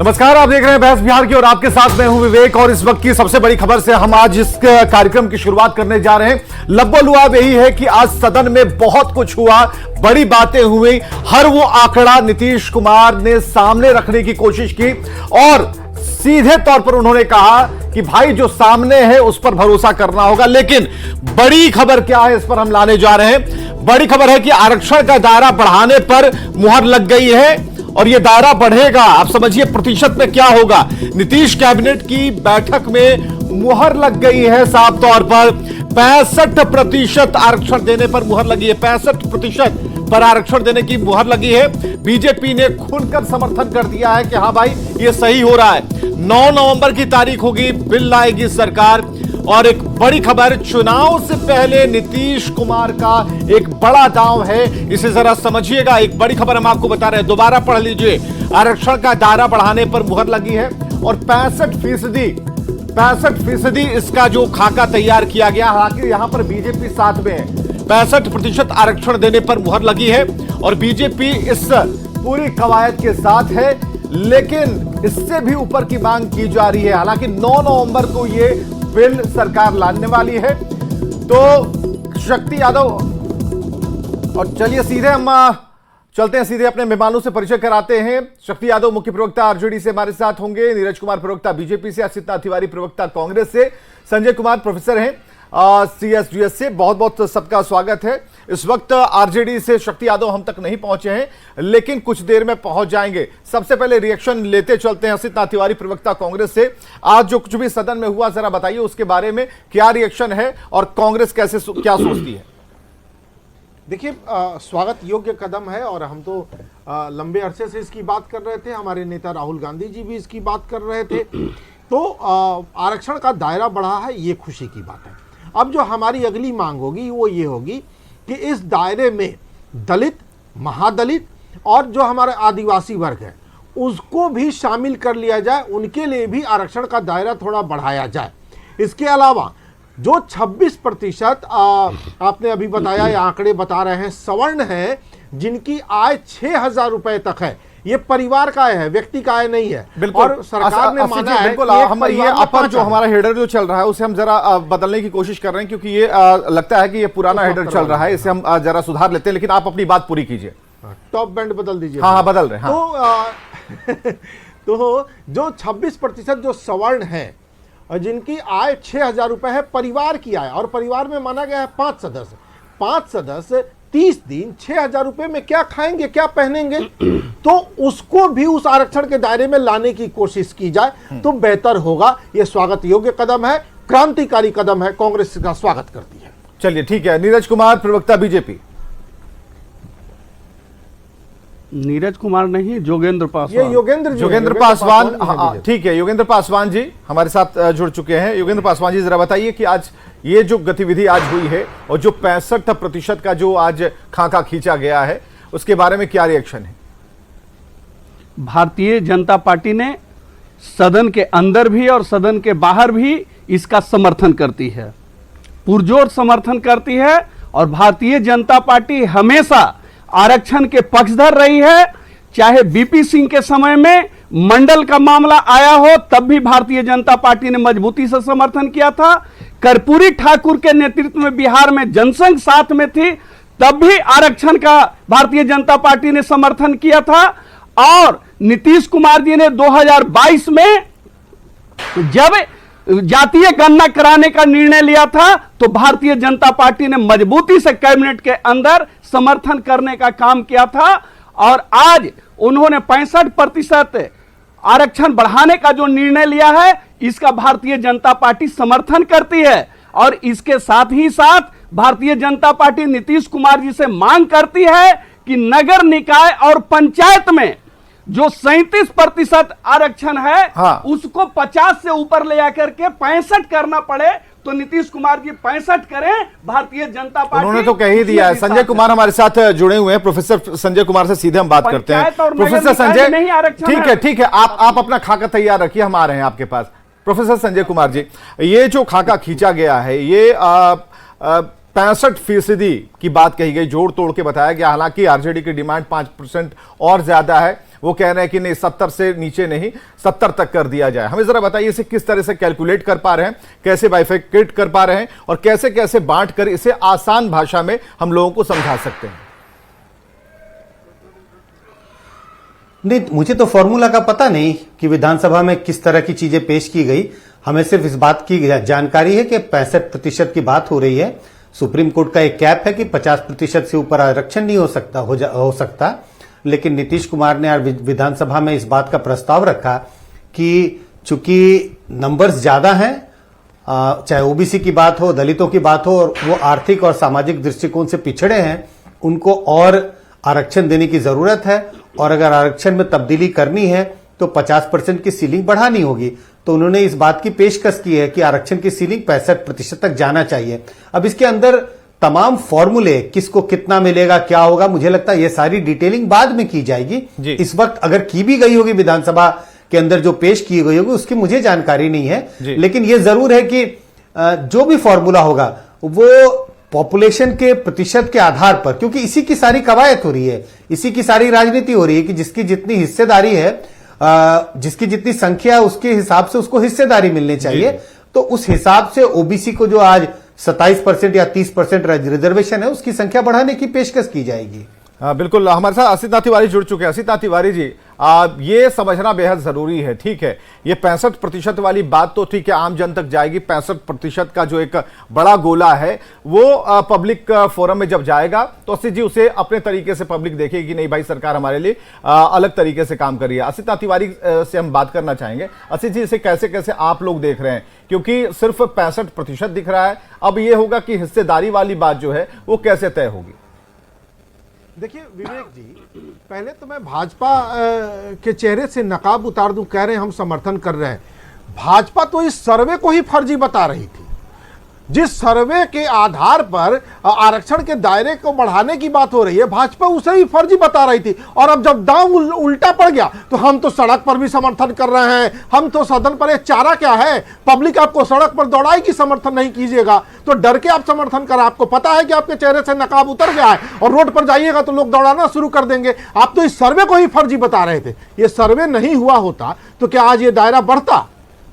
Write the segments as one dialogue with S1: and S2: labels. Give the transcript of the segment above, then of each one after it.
S1: नमस्कार, आप देख रहे हैं बहस बिहार की और आपके साथ मैं हूं विवेक। और इस वक्त की सबसे बड़ी खबर से हम आज इस कार्यक्रम की शुरुआत करने जा रहे हैं। लब्बो-लुआब यही है कि आज सदन में बहुत कुछ हुआ, बड़ी बातें हुई। हर वो आंकड़ा नीतीश कुमार ने सामने रखने की कोशिश की और सीधे तौर पर उन्होंने कहा कि भाई जो सामने है उस पर भरोसा करना होगा। लेकिन बड़ी खबर क्या है, इस पर हम लाने जा रहे हैं। बड़ी खबर है कि आरक्षण का दायरा बढ़ाने पर मुहर लग गई है और यह दायरा बढ़ेगा। आप समझिए प्रतिशत में क्या होगा। नीतीश कैबिनेट की बैठक में मुहर लग गई है, साफ तौर पर 65% आरक्षण देने पर मुहर लगी है। 65% पर आरक्षण देने की मुहर लगी है। बीजेपी ने खुलकर समर्थन कर दिया है कि हां भाई ये सही हो रहा है। 9 नवंबर की तारीख होगी, बिल लाएगी सरकार। और एक बड़ी खबर, चुनाव से पहले नीतीश कुमार का एक बड़ा दांव है, इसे जरा समझिएगा। एक बड़ी खबर हम आपको बता रहे हैं, दोबारा पढ़ लीजिए। आरक्षण का दायरा बढ़ाने पर मुहर लगी है और 65% इसका जो खाका तैयार किया गया, हालांकि यहां पर बीजेपी साथ में है। 65% आरक्षण देने पर मुहर लगी है और बीजेपी इस पूरी कवायद के साथ है। लेकिन इससे भी ऊपर की मांग की जा रही है। हालांकि 9 नवंबर को यह बिल सरकार लाने वाली है। तो शक्ति यादव, और चलिए सीधे हम चलते हैं, सीधे अपने मेहमानों से परिचय कराते हैं। शक्ति यादव मुख्य प्रवक्ता आरजेडी से हमारे साथ होंगे, नीरज कुमार प्रवक्ता बीजेपी से, असित नाथ तिवारी प्रवक्ता कांग्रेस से, संजय कुमार प्रोफेसर हैं सीएसडीएस से। बहुत बहुत सबका स्वागत है। इस वक्त आरजेडी से शक्ति यादव हम तक नहीं पहुंचे हैं, लेकिन कुछ देर में पहुंच जाएंगे। सबसे पहले रिएक्शन लेते चलते हैं असित नाथ तिवारी प्रवक्ता कांग्रेस से। आज जो कुछ भी सदन में हुआ, जरा बताइए उसके बारे में क्या रिएक्शन है और कांग्रेस कैसे क्या सोचती है।
S2: देखिए, स्वागत योग्य कदम है और हम तो लंबे अरसे से इसकी बात कर रहे थे। हमारे नेता राहुल गांधी जी भी इसकी बात कर रहे थे। तो आरक्षण का दायरा बढ़ा है, ये खुशी की बात है। अब जो हमारी अगली मांग होगी वो ये होगी कि इस दायरे में दलित, महादलित और जो हमारे आदिवासी वर्ग है उसको भी शामिल कर लिया जाए। उनके लिए भी आरक्षण का दायरा थोड़ा बढ़ाया जाए। इसके अलावा जो 26% आपने अभी बताया, ये आंकड़े बता रहे हैं, सवर्ण है जिनकी आय 6,000 रुपए तक है। ये परिवार का है, व्यक्ति का आय नहीं है। और सरकार ने माना है
S1: बिल्कुल। हम ये अपर जो हमारा हेडर जो चल रहा है उसे हम जरा बदलने की कोशिश कर रहे हैं, क्योंकि ये लगता है कि ये पुराना हेडर चल रहा है। इसे हम जरा सुधार लेते हैं, लेकिन आप अपनी बात पूरी कीजिए।
S2: टॉप बैंड बदल दीजिए।
S1: हाँ, बदल रहे हैं।
S2: तो जो 26% जो सवर्ण है और जिनकी आय 6,000 रुपए है, परिवार की आय, और परिवार में माना गया है 5 सदस्य। 5 सदस्य 30 दिन 6,000 रुपए में क्या खाएंगे, क्या पहनेंगे? तो उसको भी उस आरक्षण के दायरे में लाने की कोशिश की जाए तो बेहतर होगा। यह स्वागत योग्य कदम है, क्रांतिकारी कदम है, कांग्रेस इसका स्वागत करती है।
S1: चलिए ठीक है, नीरज कुमार प्रवक्ता बीजेपी।
S3: नीरज कुमार नहीं, जोगेंद्र पासवान।
S2: ये योगेंद्र
S1: पासवान, ठीक है। योगेंद्र पासवान जी हमारे साथ जुड़ चुके हैं। योगेंद्र पासवान जी, जरा बताइए कि आज ये जो गतिविधि आज हुई है और जो 65% का जो आज खाका खींचा गया है, उसके बारे में क्या रिएक्शन है।
S3: भारतीय जनता पार्टी ने सदन के अंदर भी और सदन के बाहर भी इसका समर्थन करती है, पुरजोर समर्थन करती है। और भारतीय जनता पार्टी हमेशा आरक्षण के पक्षधर रही है। चाहे बीपी सिंह के समय में मंडल का मामला आया हो, तब भी भारतीय जनता पार्टी ने मजबूती से समर्थन किया था। कर्पूरी ठाकुर के नेतृत्व में बिहार में जनसंघ साथ में थी, तब भी आरक्षण का भारतीय जनता पार्टी ने समर्थन किया था। और नीतीश कुमार जी ने 2022 में जब जातीय गणना कराने का निर्णय लिया था, तो भारतीय जनता पार्टी ने मजबूती से कैबिनेट के अंदर समर्थन करने का काम किया था। और आज उन्होंने 65% आरक्षण बढ़ाने का जो निर्णय लिया है, इसका भारतीय जनता पार्टी समर्थन करती है। और इसके साथ ही साथ भारतीय जनता पार्टी नीतीश कुमार जी से मांग करती है कि नगर निकाय और पंचायत में जो 37% आरक्षण है, हाँ, उसको 50 से ऊपर ले आकर के 65 करना पड़े। तो नीतीश कुमार जी 65 करें, भारतीय जनता पार्टी।
S1: उन्होंने तो कह ही दिया है। संजय कुमार हमारे साथ जुड़े हुए हैं, प्रोफेसर संजय कुमार से सीधे हम बात करते हैं। प्रोफेसर संजय, ठीक है, आप अपना खाका तैयार रखिए, हम आ रहे हैं आपके पास। प्रोफेसर संजय कुमार जी, ये जो खाका खींचा गया है, ये 65% की बात कही गई, जोड़ तोड़ के बताया गया। हालांकि आरजेडी की डिमांड 5% और ज्यादा है। वो कह रहे हैं कि नहीं, 70 से नीचे नहीं, 70 तक कर दिया जाए। हमें जरा बताइए इसे किस तरह से कैलकुलेट कर पा रहे हैं, कैसे बाइफिकेट कर पा रहे हैं और कैसे कैसे बांट कर इसे आसान भाषा में हम लोगों को समझा सकते हैं।
S4: नहीं, मुझे तो फॉर्मूला का पता नहीं कि विधानसभा में किस तरह की चीजें पेश की गई। हमें सिर्फ इस बात की जानकारी है कि 65% की बात हो रही है। सुप्रीम कोर्ट का एक कैप है कि 50% से ऊपर आरक्षण नहीं हो सकता। लेकिन नीतीश कुमार ने विधानसभा में इस बात का प्रस्ताव रखा कि चूंकि नंबर्स ज्यादा हैं, चाहे ओबीसी की बात हो, दलितों की बात हो, और वो आर्थिक और सामाजिक दृष्टिकोण से पिछड़े हैं, उनको और आरक्षण देने की जरूरत है। और अगर आरक्षण में तब्दीली करनी है तो 50% की सीलिंग बढ़ानी होगी। तो उन्होंने इस बात की पेशकश की है कि आरक्षण की सीलिंग 65% तक जाना चाहिए। अब इसके अंदर तमाम फॉर्मूले, किसको कितना मिलेगा, क्या होगा, मुझे लगता है ये सारी डिटेलिंग बाद में की जाएगी। इस वक्त अगर की भी गई होगी विधानसभा के अंदर, जो पेश की गई होगी, उसकी मुझे जानकारी नहीं है। लेकिन यह जरूर है कि जो भी फॉर्मूला होगा वो पॉपुलेशन के प्रतिशत के आधार पर, क्योंकि इसी की सारी कवायद हो रही है, इसी की सारी राजनीति हो रही है कि जिसकी जितनी हिस्सेदारी है, जिसकी जितनी संख्या है, उसके हिसाब से उसको हिस्सेदारी मिलनी चाहिए। तो उस हिसाब से ओबीसी को जो आज 27% या 30% रिजर्वेशन है, उसकी संख्या बढ़ाने की पेशकश की जाएगी।
S1: बिल्कुल। हमारे साथ असित नाथ तिवारी जुड़ चुके हैं। असित नाथ तिवारी जी, ये समझना बेहद जरूरी है। ठीक है, ये 65% वाली बात तो ठीक है, आम जन तक जाएगी। 65% का जो एक बड़ा गोला है वो पब्लिक फोरम में जब जाएगा तो असित जी उसे अपने तरीके से पब्लिक देखेगी कि नहीं भाई, सरकार हमारे लिए अलग तरीके से काम कर रही है। असित नाथ तिवारी से हम बात करना चाहेंगे। असित जी, इसे कैसे कैसे आप लोग देख रहे हैं, क्योंकि सिर्फ 65% दिख रहा है। अब ये होगा कि हिस्सेदारी वाली बात जो है वो कैसे तय होगी।
S2: देखिए विवेक जी, पहले तो मैं भाजपा के चेहरे से नकाब उतार दूं। कह रहे हैं हम समर्थन कर रहे हैं, भाजपा तो इस सर्वे को ही फर्जी बता रही थी। जिस सर्वे के आधार पर आरक्षण के दायरे को बढ़ाने की बात हो रही है, भाजपा उसे ही फर्जी बता रही थी। और अब जब दांव उल्टा पड़ गया तो हम तो सड़क पर भी समर्थन कर रहे हैं, हम तो सदन पर, एक चारा क्या है, पब्लिक आपको सड़क पर दौड़ाएगी, समर्थन नहीं कीजिएगा तो डर के आप समर्थन कर। आपको पता है कि आपके चेहरे से नकाब उतर गया है और रोड पर जाइएगा तो लोग दौड़ाना शुरू कर देंगे। आप तो इस सर्वे को ही फर्जी बता रहे थे। ये सर्वे नहीं हुआ होता तो क्या आज ये दायरा बढ़ता?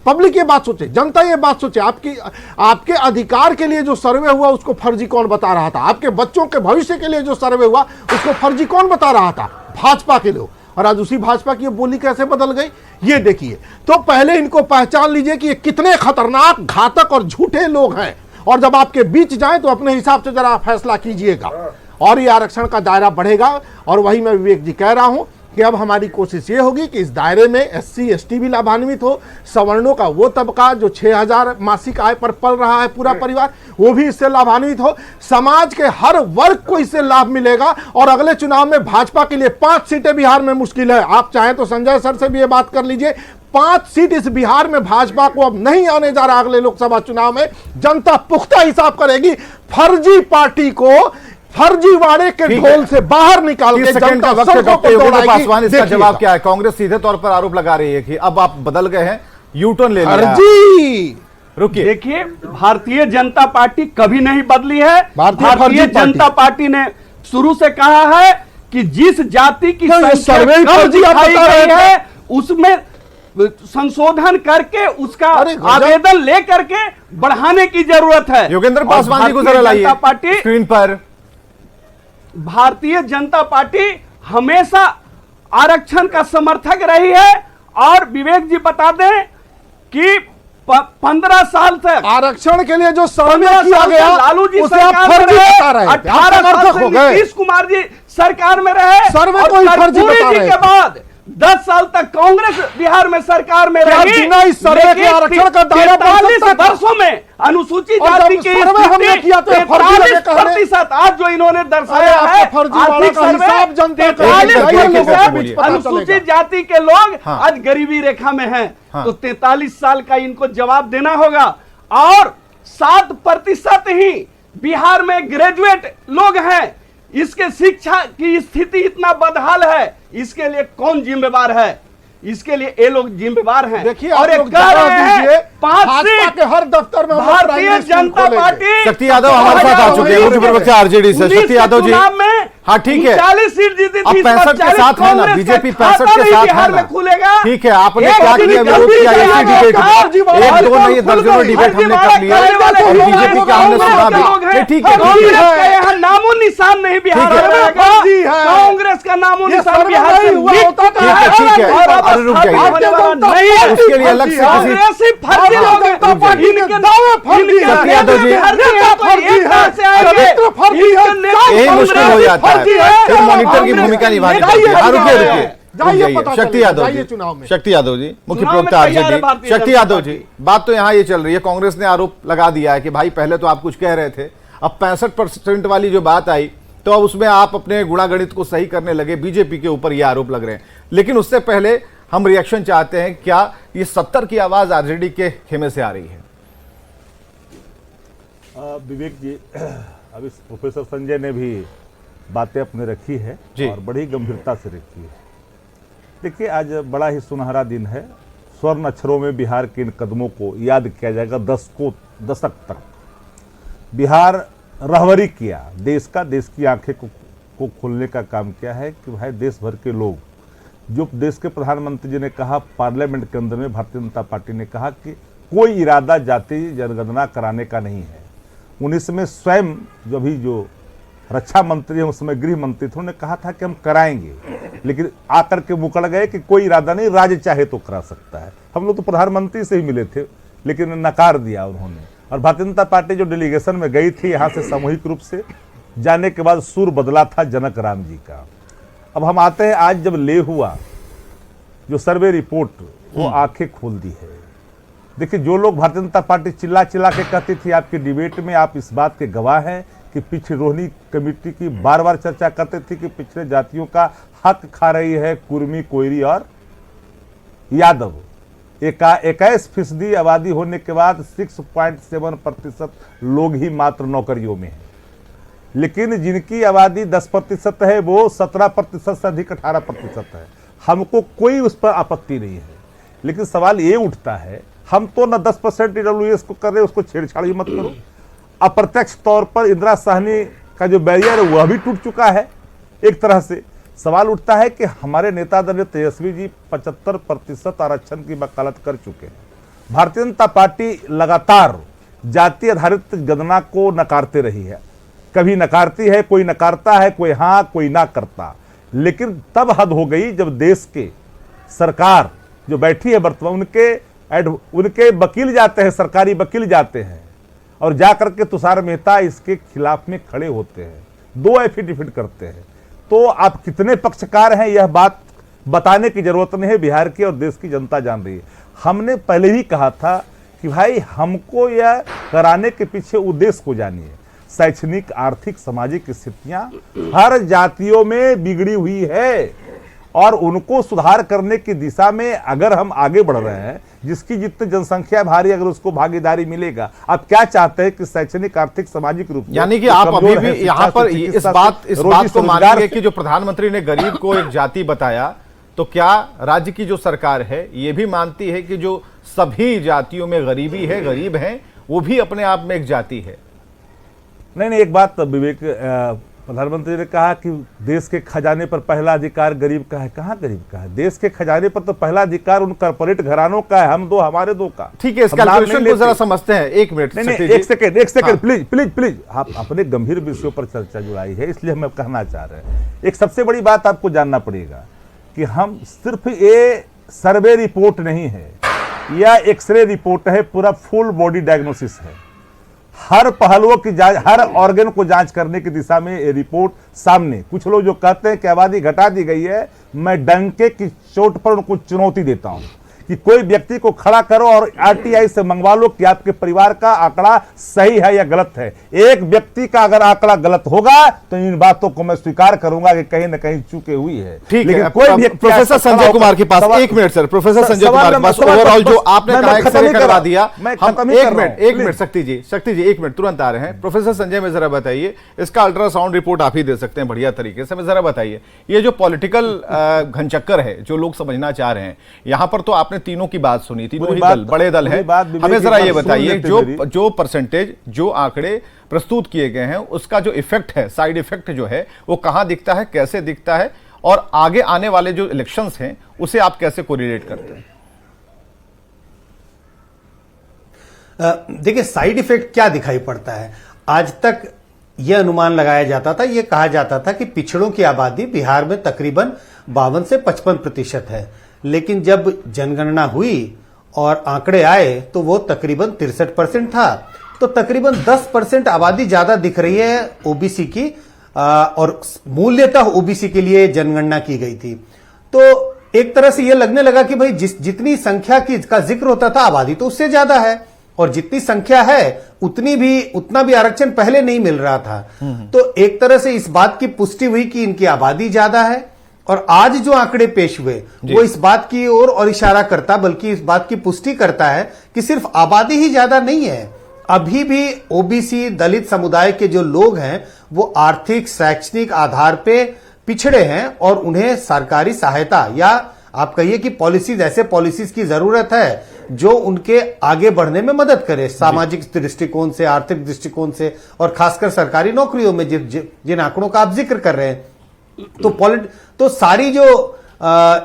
S2: पब्लिक ये बात सोचे, जनता ये बात सोचे। आपके अधिकार के लिए जो सर्वे हुआ उसको फर्जी कौन बता रहा था? आपके बच्चों के भविष्य के लिए जो सर्वे हुआ उसको फर्जी कौन बता रहा था? भाजपा के लोग। और आज उसी भाजपा की बोली कैसे बदल गई ये देखिए। तो पहले इनको पहचान लीजिए कि ये कितने खतरनाक, घातक और झूठे लोग हैं। और जब आपके बीच जाए तो अपने हिसाब से जरा फैसला कीजिएगा। और ये आरक्षण का दायरा बढ़ेगा। और वही मैं विवेक जी कह रहा हूं कि अब हमारी कोशिश ये होगी कि इस दायरे में SC ST भी लाभान्वित हो, सवर्णों का वो तबका जो 6000 मासिक आय पर पल रहा है, पूरा परिवार, वो भी इससे लाभान्वित हो। समाज के हर वर्ग को इससे लाभ मिलेगा। और अगले चुनाव में भाजपा के लिए 5 सीटें बिहार में मुश्किल है। आप चाहें तो संजय सर से भी ये बात कर लीजिए, 5 सीट इस बिहार में भाजपा को अब नहीं आने जा रहा। अगले लोकसभा चुनाव में जनता पुख्ता हिसाब करेगी। फर्जी पार्टी को फर्जीवाड़े के ढोल से बाहर निकाल के जनता सड़कों पर दौड़ाएगी।
S1: पासवान, इसका जवाब क्या है? कांग्रेस सीधे तौर पर आरोप लगा रही है कि अब आप बदल गए हैं, यू टर्न ले लिया।
S3: रुकिए, देखिए, भारतीय जनता पार्टी कभी नहीं बदली है। भारतीय जनता पार्टी ने शुरू से कहा है कि जिस जाति की संख्या कम दिखाई गई है उसमें संशोधन करके उसका आवेदन लेकर के बढ़ाने की जरूरत है।
S1: योगेंद्र पासवान जी को जरा लाइए स्क्रीन पर।
S3: भारतीय जनता पार्टी हमेशा आरक्षण का समर्थक रही है। और विवेक जी बता दें कि 15 साल तक
S2: आरक्षण के लिए जो सर्वे किया गया,
S3: लालू जी सरकार में रहे, 18 साल से नीतीश कुमार जी सरकार में रहे,
S2: सर्वे को ही फर्जी बता रहे
S3: के बाद 10 साल तक कांग्रेस बिहार में सरकार में रही।
S2: बिना इस सर्वे के आरक्षण का दायरा
S3: 43 वर्षों में अनुसूचित जाति की स्थिति 43%, आज जो इन्होंने दर्शाया है आर्थिक सर्वे, 43% अनुसूचित जाति के लोग आज गरीबी रेखा में हैं। तो 43 साल का इनको जवाब देना होगा। और 7% ही बिहार में ग्रेजुएट लोग हैं। इसके शिक्षा की स्थिति इतना बदहाल है, इसके लिए कौन जिम्मेवार है? इसके लिए ये लोग जिम्मेवार हैं।
S2: देखिए,
S3: और
S2: आप
S3: ये
S2: लोग
S3: कह
S2: जवाब
S3: रहे हैं
S2: दीजिए,
S3: 5
S2: भाजपा
S3: सीट
S2: के हर दफ्तर में हम लोग
S3: भारतीय
S2: प्राइमरी स्कूल
S3: जनता
S2: खोलेंगे।
S3: पार्टी
S1: शक्ति यादव हमारे साथ आ चुके हैं, मुख्य प्रवक्ता आरजेडी से। शक्ति यादव जी, हाँ ठीक है,
S3: 40 सीट जीती
S1: अब
S3: थी,
S1: 65 के साथ है ना, बीजेपी 65 के साथ है ना,
S3: खुलेगा।
S1: ठीक है, आपने क्या किया, विरोध किया, ऐसी डिबेट एक दो नहीं दर्जनों डिबेट हमने कर लिया, और बीजेपी का हमने सुना भी, ठीक है,
S3: यहाँ नामो निशान नहीं बिहार में रहेगा, कांग्रेस का नामो निशान बिहार से
S1: ठीक है, अरे रुक जाइए, उसके लिए अलग से किसी
S3: फर्जी लोग हैं,
S1: शक्ति यादव जी, यही मुश्किल हो जाता है, फिर मॉनिटर की भूमिका निभानी पड़ती है। रुकिए रुकिए, शक्ति यादव जी, शक्ति यादव जी, मुख्य प्रवक्ता आरजेडी, शक्ति यादव जी, बात तो यहाँ ये चल रही है, कांग्रेस ने आरोप लगा दिया है कि भाई पहले तो आप कुछ कह रहे थे, अब 65% वाली जो बात आई तो अब उसमें आप अपने गुणागणित को सही करने लगे, बीजेपी के ऊपर ये आरोप लग रहे हैं। लेकिन उससे पहले हम रिएक्शन चाहते हैं, क्या ये 70 की आवाज आरजेडी के खेमे से आ रही है?
S5: विवेक जी, अभी प्रोफेसर संजय ने भी बातें अपने रखी है और बड़ी गंभीरता से रखी है। देखिए, आज बड़ा ही सुनहरा दिन है, स्वर्ण अक्षरों में बिहार के इन कदमों को याद किया जाएगा। दशक तक बिहार रहबरी किया, देश की आंखें को खोलने का काम किया है कि भाई देश भर के लोग, जो देश के प्रधानमंत्री जी ने कहा पार्लियामेंट के अंदर में, भारतीय जनता पार्टी ने कहा कि कोई इरादा जाति जनगणना कराने का नहीं है। 19 में स्वयं जो रक्षा मंत्री हैं, उस समय गृह मंत्री थे, उन्होंने कहा था कि हम कराएंगे, लेकिन आकर के मुकर गए कि कोई इरादा नहीं, राज्य चाहे तो करा सकता है। हम लोग तो प्रधानमंत्री से ही मिले थे, लेकिन नकार दिया उन्होंने। और भारतीय जनता पार्टी जो डेलीगेशन में गई थी यहाँ से सामूहिक रूप से, जाने के बाद सुर बदला था जनक राम जी का। अब हम आते हैं, आज जब ले हुआ जो सर्वे रिपोर्ट, वो आंखें खोल दी है। देखिए, जो लोग भारतीय जनता पार्टी चिल्ला चिल्ला के कहती थी आपकी डिबेट में, आप इस बात के गवाह हैं कि पिछड़ोनी कमेटी की बार बार चर्चा करते थे कि पिछड़े जातियों का हक खा रही है कुर्मी, कोयरी और यादव। 21% आबादी होने के बाद 6.7% लोग ही मात्र नौकरियों में हैं, लेकिन जिनकी आबादी 10% है वो 17% से अधिक 18% है। हमको कोई उस पर आपत्ति नहीं है, लेकिन सवाल ये उठता है, हम तो न 10% EWS को कर रहे, उसको छेड़छाड़ ही मत करो। अप्रत्यक्ष तौर पर इंदिरा साहनी का जो बैरियर है वह भी टूट चुका है एक तरह से। सवाल उठता है कि हमारे नेता दल तेजस्वी जी 75% आरक्षण की वकालत कर चुके हैं। भारतीय जनता पार्टी लगातार जाति आधारित गणना को नकारते रही है, कभी नकारती है, कोई नकारता है, कोई हाँ कोई ना करता। लेकिन तब हद हो गई जब देश के सरकार जो बैठी है वर्तमान, उनके वकील जाते हैं, सरकारी वकील जाते हैं और जाकर के तुषार मेहता इसके खिलाफ में खड़े होते हैं, 2 एफिडेविट करते हैं। तो आप कितने पक्षकार हैं यह बात बताने की जरूरत नहीं है, बिहार की और देश की जनता जान रही है। हमने पहले ही कहा था कि भाई हमको यह कराने के पीछे उद्देश्य को जानिए। शैक्षणिक, आर्थिक, सामाजिक स्थितियां हर जातियों में बिगड़ी हुई है और उनको सुधार करने की दिशा में अगर हम आगे बढ़ रहे हैं, जिसकी जितनी जनसंख्या भारी, अगर उसको भागीदारी मिलेगा। आप क्या चाहते हैं कि शैक्षणिक, आर्थिक, सामाजिक रूप से,
S1: यानी कि आप अभी भी यहाँ पर इस बात को मानेंगे कि जो प्रधानमंत्री ने गरीब को एक जाति बताया, तो क्या राज्य की जो सरकार है ये भी मानती है कि जो सभी जातियों में गरीबी है, गरीब हैं, वो भी अपने आप में एक जाति है?
S5: नहीं, एक बात विवेक, प्रधानमंत्री ने कहा कि देश के खजाने पर पहला अधिकार गरीब का है। कहाँ गरीब का है? देश के खजाने पर तो पहला अधिकार उन कॉर्पोरेट घरानों का है, हम दो, हमारे दो का।
S1: ठीक है, इस कैलकुलेशन को जरा समझते हैं। एक मिनट,
S5: एक सेकंड, प्लीज आप अपने गंभीर विषयों पर चर्चा जुड़ाई है, इसलिए हम कहना चाह रहे हैं। एक सबसे बड़ी बात आपको जानना पड़ेगा कि हम सिर्फ ये सर्वे रिपोर्ट नहीं है या एक्सरे रिपोर्ट है, पूरा फुल बॉडी डायग्नोसिस है। हर पहलुओं की जांच, हर ऑर्गन को जांच करने की दिशा में ये रिपोर्ट सामने। कुछ लोग जो कहते हैं कि आबादी घटा दी गई है, मैं डंके की चोट पर उनको चुनौती देता हूं। कि कोई व्यक्ति को खड़ा करो और आरटीआई से मंगवा लो कि आपके परिवार का आंकड़ा सही है या गलत है। एक व्यक्ति का अगर आंकड़ा गलत होगा तो इन बातों को मैं स्वीकार करूंगा कि कहीं ना कहीं चूके हुई है।
S1: ठीक है,
S5: कोई व्यक्ति
S1: प्रोफेसर संजय कुमार के पास एक minute sir, professor Sanjay Kumar के पास ओवरऑल जो आपने कहा एक्सरे करवा दिया, हम एक मिनट शक्ति जी एक मिनट तुरंत आ रहे हैं। प्रोफेसर संजय में जरा बताइए, इसका अल्ट्रासाउंड रिपोर्ट आप ही दे सकते हैं बढ़िया तरीके से, मैं जरा बताइए ये जो पॉलिटिकल घनचक्कर है जो लोग समझना चाह रहे हैं, यहां पर तो आपने तीनों की बात सुनी, तीनों ही दल बड़े दल है, हमें जरा ये बताइए जो परसेंटेज जो आंकड़े प्रस्तुत किए गए हैं उसका जो इफेक्ट है, साइड इफेक्ट जो है वो कहां दिखता है, कैसे दिखता है, और आगे आने वाले जो इलेक्शंस हैं उसे आप कैसे कोरिलेट करते हैं?
S4: देखिए साइड इफेक्ट क्या दिखाई पड़ता है। आज तक यह अनुमान लगाया जाता था, यह कहा जाता था कि पिछड़ों की आबादी बिहार में तकरीबन 52 से 55% है, लेकिन जब जनगणना हुई और आंकड़े आए तो वो तकरीबन 63% था। तो तकरीबन 10% आबादी ज्यादा दिख रही है ओबीसी की, और मूल्यतः ओबीसी के लिए जनगणना की गई थी। तो एक तरह से यह लगने लगा कि भाई जितनी संख्या की का जिक्र होता था आबादी तो उससे ज्यादा है, और जितनी संख्या है उतना भी आरक्षण पहले नहीं मिल रहा था। तो एक तरह से इस बात की पुष्टि हुई कि इनकी आबादी ज्यादा है, और आज जो आंकड़े पेश हुए वो इस बात की ओर और इशारा करता, बल्कि इस बात की पुष्टि करता है कि सिर्फ आबादी ही ज्यादा नहीं है, अभी भी ओबीसी दलित समुदाय के जो लोग हैं वो आर्थिक शैक्षणिक आधार पे पिछड़े हैं, और उन्हें सरकारी सहायता या आप कहिए कि पॉलिसीज, ऐसे पॉलिसीज की जरूरत है जो उनके आगे बढ़ने में मदद करे, सामाजिक दृष्टिकोण से, आर्थिक दृष्टिकोण से, और खासकर सरकारी नौकरियों में जिन आंकड़ों का आप जिक्र कर रहे हैं। तो सारी जो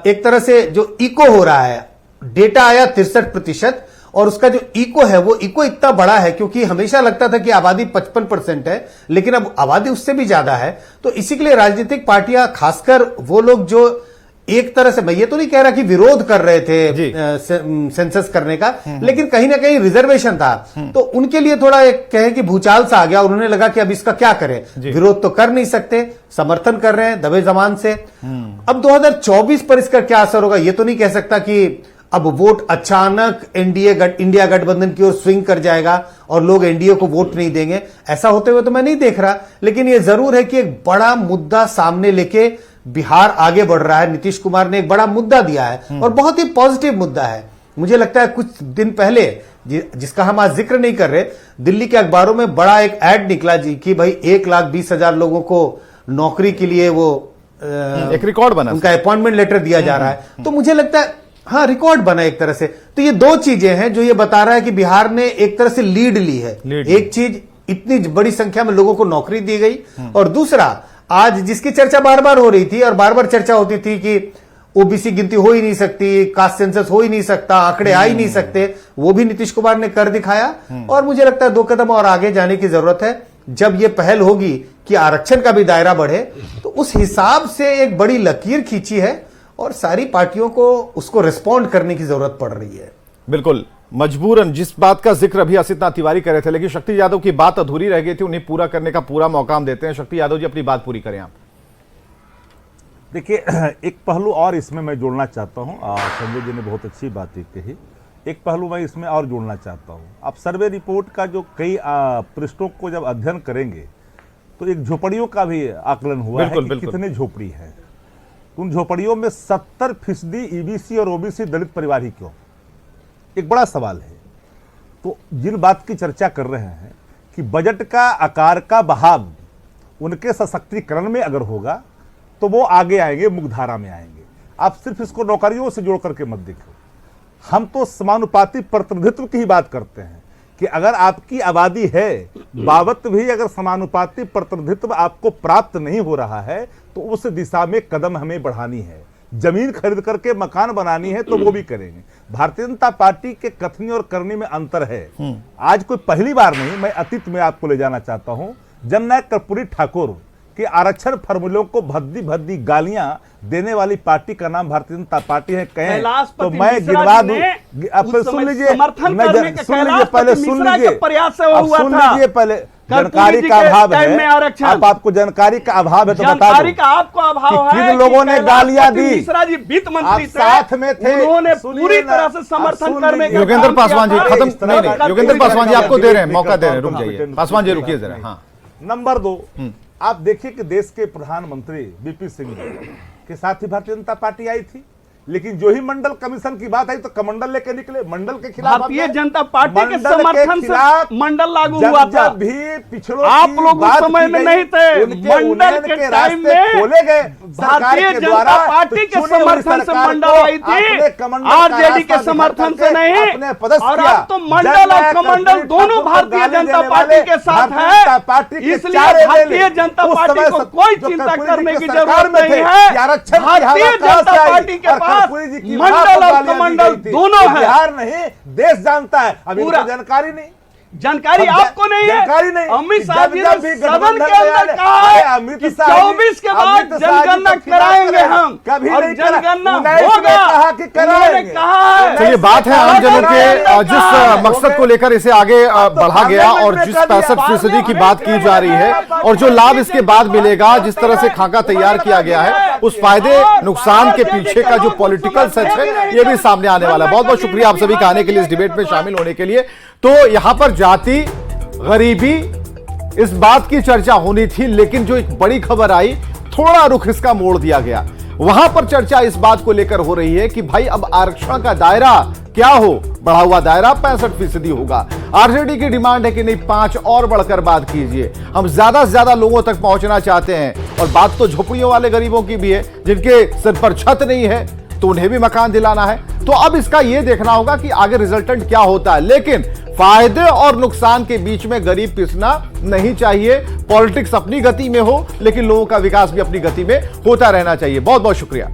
S4: एक तरह से जो इको हो रहा है, डेटा आया 63%, और उसका जो इको है वो इको इतना बड़ा है क्योंकि हमेशा लगता था कि आबादी 55% है, लेकिन अब आबादी उससे भी ज्यादा है। तो इसी के लिए राजनीतिक पार्टियां, खासकर वो लोग जो एक तरह से, मैं ये तो नहीं कह रहा कि विरोध कर रहे थे सेंसस करने का, लेकिन कहीं ना कहीं रिजर्वेशन था, तो उनके लिए थोड़ा एक कहें कि भूचाल सा आ गया, और उन्हें लगा कि अब इसका क्या करें, विरोध तो कर नहीं सकते, समर्थन कर रहे हैं दबे जमान से। अब 2024 पर इसका क्या असर होगा ये तो नहीं कह सकता कि अब वोट अचानक इंडिया गठबंधन की ओर स्विंग कर जाएगा और लोग एनडीए को वोट नहीं देंगे, ऐसा होते हुए तो मैं नहीं देख रहा। लेकिन यह जरूर है कि एक बड़ा मुद्दा सामने लेके बिहार आगे बढ़ रहा है। नीतीश कुमार ने एक बड़ा मुद्दा दिया है और बहुत ही पॉजिटिव मुद्दा है। मुझे लगता है कुछ दिन पहले, जिसका हम आज जिक्र नहीं कर रहे, दिल्ली के अखबारों में बड़ा एक ऐड निकला जी कि भाई 1,20,000 लोगों को नौकरी के लिए वो
S1: एक रिकॉर्ड बना, उनका
S4: अपॉइंटमेंट लेटर दिया जा रहा है। तो मुझे लगता है हाँ, रिकॉर्ड बना एक तरह से। तो ये दो चीजें हैं जो ये बता रहा है कि बिहार ने एक तरह से लीड ली है। एक चीज, इतनी बड़ी संख्या में लोगों को नौकरी दी गई, और दूसरा, आज जिसकी चर्चा बार बार हो रही थी और बार बार चर्चा होती थी कि ओबीसी गिनती हो ही नहीं सकती, कास्ट सेंसस हो ही नहीं सकता, आंकड़े आ ही नहीं सकते, वो भी नीतीश कुमार ने कर दिखाया। और मुझे लगता है 2 कदम और आगे जाने की जरूरत है। जब ये पहल होगी कि आरक्षण का भी दायरा बढ़े, तो उस हिसाब से एक बड़ी लकीर खींची है और सारी पार्टियों को उसको रिस्पॉन्ड करने की जरूरत पड़ रही है।
S1: बिल्कुल, मजबूरन जिस बात का जिक्र अभी आसित तिवारी कर रहे थे, लेकिन शक्ति यादव की बात अधूरी रह गई थी, उन्हें पूरा करने का पूरा मौका हम देते हैं। शक्ति यादव जी, अपनी बात पूरी करें आप।
S5: देखिए, एक पहलू और इसमें मैं जोड़ना चाहता हूं। संजय जी ने बहुत अच्छी बातें कही। एक पहलू मैं इसमें और जोड़ना चाहता हूं। आप सर्वे रिपोर्ट का जो कई पृष्ठों को जब अध्ययन करेंगे तो एक झोपड़ियों का भी आकलन हुआ है कि कितने झोपड़ी है। उन झोपड़ियों में 70% ईबीसी और ओबीसी दलित परिवार ही क्यों, एक बड़ा सवाल है। तो जिन बात की चर्चा कर रहे हैं कि बजट का आकार का बहाव उनके सशक्तिकरण में अगर होगा तो वो आगे आएंगे, मुख्यधारा में आएंगे। आप सिर्फ इसको नौकरियों से जोड़ करके मत देखो। हम तो समानुपाती प्रतिनिधित्व की ही बात करते हैं कि अगर आपकी आबादी है, बावत भी अगर समानुपाती प्रतिनिधित्व आपको प्राप्त नहीं हो रहा है तो उस दिशा में कदम हमें बढ़ानी है। जमीन खरीद करके मकान बनानी है तो वो भी करेंगे। भारतीय जनता पार्टी के कथनी और करनी में अंतर है। आज कोई पहली बार नहीं, मैं अतीत में आपको ले जाना चाहता हूं। जननायक कर्पूरी ठाकुर के आरक्षण फॉर्मूलों को भद्दी भद्दी गालियां देने वाली पार्टी का नाम भारतीय जनता पार्टी है कहें तो मैं गिनवा दूं। आप सुन लीजिए, पहले सुन लीजिए, जानकारी
S3: जी
S5: का
S3: के
S5: अभाव
S3: टाइम में
S5: है।
S3: आरक्षण।
S5: अब आपको जानकारी का अभाव है तो बता
S3: जानकारी
S5: दो
S3: का आपको अभाव
S5: कि
S3: है
S5: किन लोगों ने
S3: कैलाश
S5: गालियां
S3: पति
S5: दी।
S3: मिश्रा जी वित्त मंत्री
S5: आप साथ में थे।
S3: उन्होंने
S5: सुनिए
S3: पूरी
S5: ना,
S3: तरह से
S5: आप
S3: समर्थन
S5: सुन
S3: करने
S5: लीजिए।
S3: का
S1: योगेंद्र
S3: काम
S1: पासवान जी
S3: किया था।
S1: खत्म
S5: इस तरह
S1: नहीं
S5: का
S1: योगेंद्र
S5: कोई
S1: पासवान जी
S5: जानकारी
S1: आपको दे रहे हैं,
S5: नहीं,
S1: मौका दे रहे हैं,
S5: नहीं,
S1: रुक जाइए
S5: नहीं,
S1: पासवान जी
S5: नहीं,
S1: रुकिए जरा।
S5: नहीं।
S1: हाँ
S5: नंबर 2, आप देखिए कि देश के प्रधानमंत्री बीपी सिंह के साथ ही भारतीय जनता पार्टी आई थी, लेकिन जो ही मंडल कमीशन की बात आई तो कमंडल लेके निकले, मंडल के खिलाफ।
S3: भारतीय जनता पार्टी के
S5: मंडल
S3: समर्थन
S5: खिलाफ
S3: से मंडल लागू
S5: जब
S3: हुआ था।
S5: जब भी पिछड़ों
S3: आप
S5: की
S3: लोग उस
S5: बात
S3: समय
S5: की
S3: में
S5: गई,
S3: नहीं थे।
S5: उनके
S3: मंडल
S5: उन्नयन
S3: के
S5: के
S3: टाइम
S5: रास्ते
S3: में
S5: खोले गए सरकार
S3: भारतीय
S5: के
S3: जनता
S5: द्वारा।
S3: पार्टी के
S5: तो चुनी हुई
S3: समर्थन से
S5: सरकार
S3: मंडल
S5: को
S3: आई थी,
S5: अपने कमंडल का
S3: आरजेडी के
S5: रास्ता
S3: समर्थन
S5: दिखा
S3: से
S5: करके
S3: नहीं।
S5: अपने पदस्थ
S3: और
S5: किया।
S3: अब तो मंडल और कमंडल दोनों भारतीय जनता पार्टी के साथ है, इसलिए भारतीय जनता पार्टी को कोई चिंता करने की जरूरत नहीं है। भारतीय जनता पार्टी के पास मंडल और कमंडल दोनों है।
S5: बिहार नहीं देश जानता है, अभी
S3: पूरा
S5: जानकारी नहीं।
S3: जानकारी
S5: अब
S3: आपको नहीं है।
S5: जानकारी नहीं।
S3: अमित शाह जी
S5: जब
S3: ने
S5: भी
S3: सदन
S5: गठबंधन
S3: के अंदर
S5: में
S3: कहा
S5: अरे
S3: है
S5: अमित
S3: कि
S5: शाह जी-
S3: 24 के बाद
S5: अमित शाह जी
S3: जनगणना
S5: तो खिलाफ
S3: कराएंगे
S5: रहे।
S3: हम,
S5: कभी
S3: और
S5: नहीं करा।
S3: जनगणना
S5: 19 में
S3: होगा।
S5: कहा कि
S3: उन्होंने
S5: कराएंगे।
S3: कहा है।
S1: चलिए बात है आम जनों के जिस
S3: कहा
S1: मकसद को लेकर इसे आगे बढ़ा गया और जिस 65% की बात की जा रही है और जो लाभ इसके बाद मिलेगा, जिस तरह से खाका तैयार किया गया है, उस फायदे नुकसान के पीछे का जो पॉलिटिकल सच है ये भी सामने आने वाला है। बहुत बहुत शुक्रिया आप सभी का आने के लिए, इस डिबेट में शामिल होने के लिए। तो यहां पर जाति गरीबी इस बात की चर्चा होनी थी, लेकिन जो एक बड़ी खबर आई थोड़ा रुख इसका मोड़ दिया गया। वहां पर चर्चा इस बात को लेकर हो रही है कि भाई अब आरक्षण का दायरा क्या हो, बढ़ा हुआ दायरा 65% होगा। आरजेडी की डिमांड है कि नहीं 5 और बढ़कर बात कीजिए, हम ज्यादा से ज्यादा लोगों तक पहुंचना चाहते हैं। और बात तो झोपड़ियों वाले गरीबों की भी है जिनके सिर पर छत नहीं है, तो उन्हें भी मकान दिलाना है। तो अब इसका यह देखना होगा कि आगे रिजल्टेंट क्या होता है, लेकिन फायदे और नुकसान के बीच में गरीब पिसना नहीं चाहिए। पॉलिटिक्स अपनी गति में हो, लेकिन लोगों का विकास भी अपनी गति में होता रहना चाहिए। बहुत बहुत शुक्रिया।